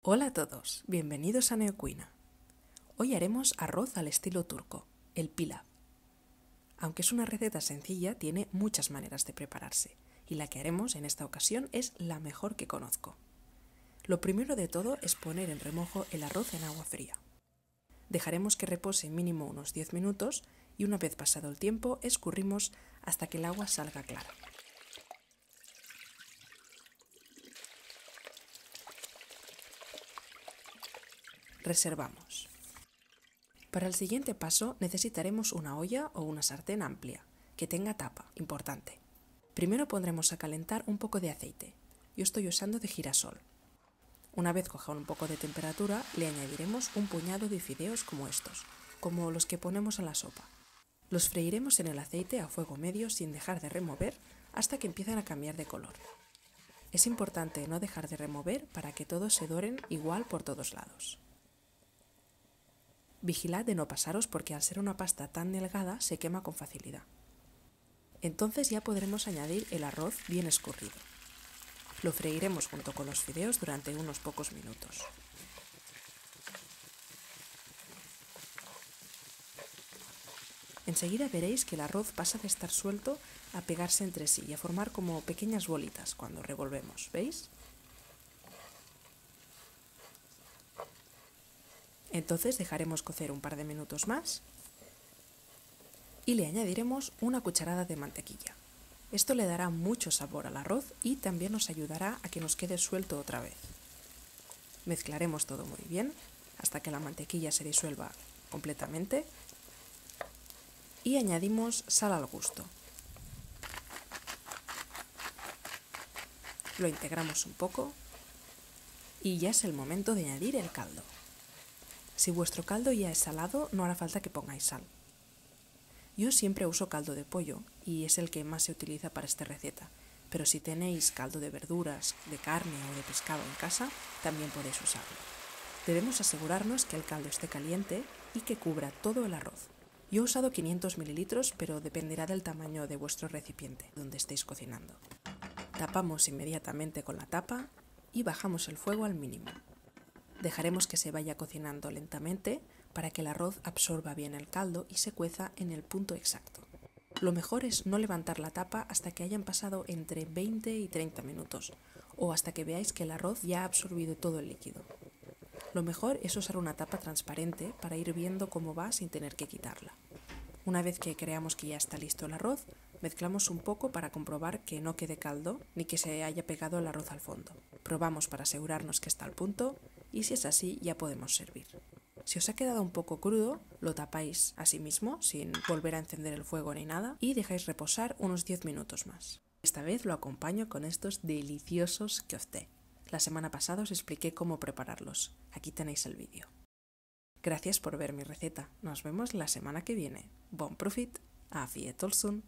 Hola a todos, bienvenidos a Neocuina. Hoy haremos arroz al estilo turco, el pilav. Aunque es una receta sencilla, tiene muchas maneras de prepararse, y la que haremos en esta ocasión es la mejor que conozco. Lo primero de todo es poner en remojo el arroz en agua fría. Dejaremos que repose mínimo unos 10 minutos y una vez pasado el tiempo escurrimos hasta que el agua salga clara. Reservamos. Para el siguiente paso necesitaremos una olla o una sartén amplia, que tenga tapa, importante. Primero pondremos a calentar un poco de aceite. Yo estoy usando de girasol. Una vez coja un poco de temperatura, le añadiremos un puñado de fideos como estos, como los que ponemos en la sopa. Los freiremos en el aceite a fuego medio sin dejar de remover hasta que empiecen a cambiar de color. Es importante no dejar de remover para que todos se doren igual por todos lados. Vigilad de no pasaros porque al ser una pasta tan delgada se quema con facilidad. Entonces ya podremos añadir el arroz bien escurrido. Lo freiremos junto con los fideos durante unos pocos minutos. Enseguida veréis que el arroz pasa de estar suelto a pegarse entre sí y a formar como pequeñas bolitas cuando revolvemos, ¿veis? Entonces dejaremos cocer un par de minutos más y le añadiremos una cucharada de mantequilla. Esto le dará mucho sabor al arroz y también nos ayudará a que nos quede suelto otra vez. Mezclaremos todo muy bien hasta que la mantequilla se disuelva completamente y añadimos sal al gusto. Lo integramos un poco y ya es el momento de añadir el caldo. Si vuestro caldo ya es salado, no hará falta que pongáis sal. Yo siempre uso caldo de pollo y es el que más se utiliza para esta receta, pero si tenéis caldo de verduras, de carne o de pescado en casa, también podéis usarlo. Debemos asegurarnos que el caldo esté caliente y que cubra todo el arroz. Yo he usado 500 mililitros, pero dependerá del tamaño de vuestro recipiente donde estéis cocinando. Tapamos inmediatamente con la tapa y bajamos el fuego al mínimo. Dejaremos que se vaya cocinando lentamente para que el arroz absorba bien el caldo y se cueza en el punto exacto. Lo mejor es no levantar la tapa hasta que hayan pasado entre 20 y 30 minutos o hasta que veáis que el arroz ya ha absorbido todo el líquido. Lo mejor es usar una tapa transparente para ir viendo cómo va sin tener que quitarla. Una vez que creamos que ya está listo el arroz, mezclamos un poco para comprobar que no quede caldo ni que se haya pegado el arroz al fondo. Probamos para asegurarnos que está al punto y si es así ya podemos servir. Si os ha quedado un poco crudo, lo tapáis así mismo sin volver a encender el fuego ni nada y dejáis reposar unos 10 minutos más. Esta vez lo acompaño con estos deliciosos köfte. La semana pasada os expliqué cómo prepararlos. Aquí tenéis el vídeo. Gracias por ver mi receta. Nos vemos la semana que viene. Bon profit. Afiyet olsun.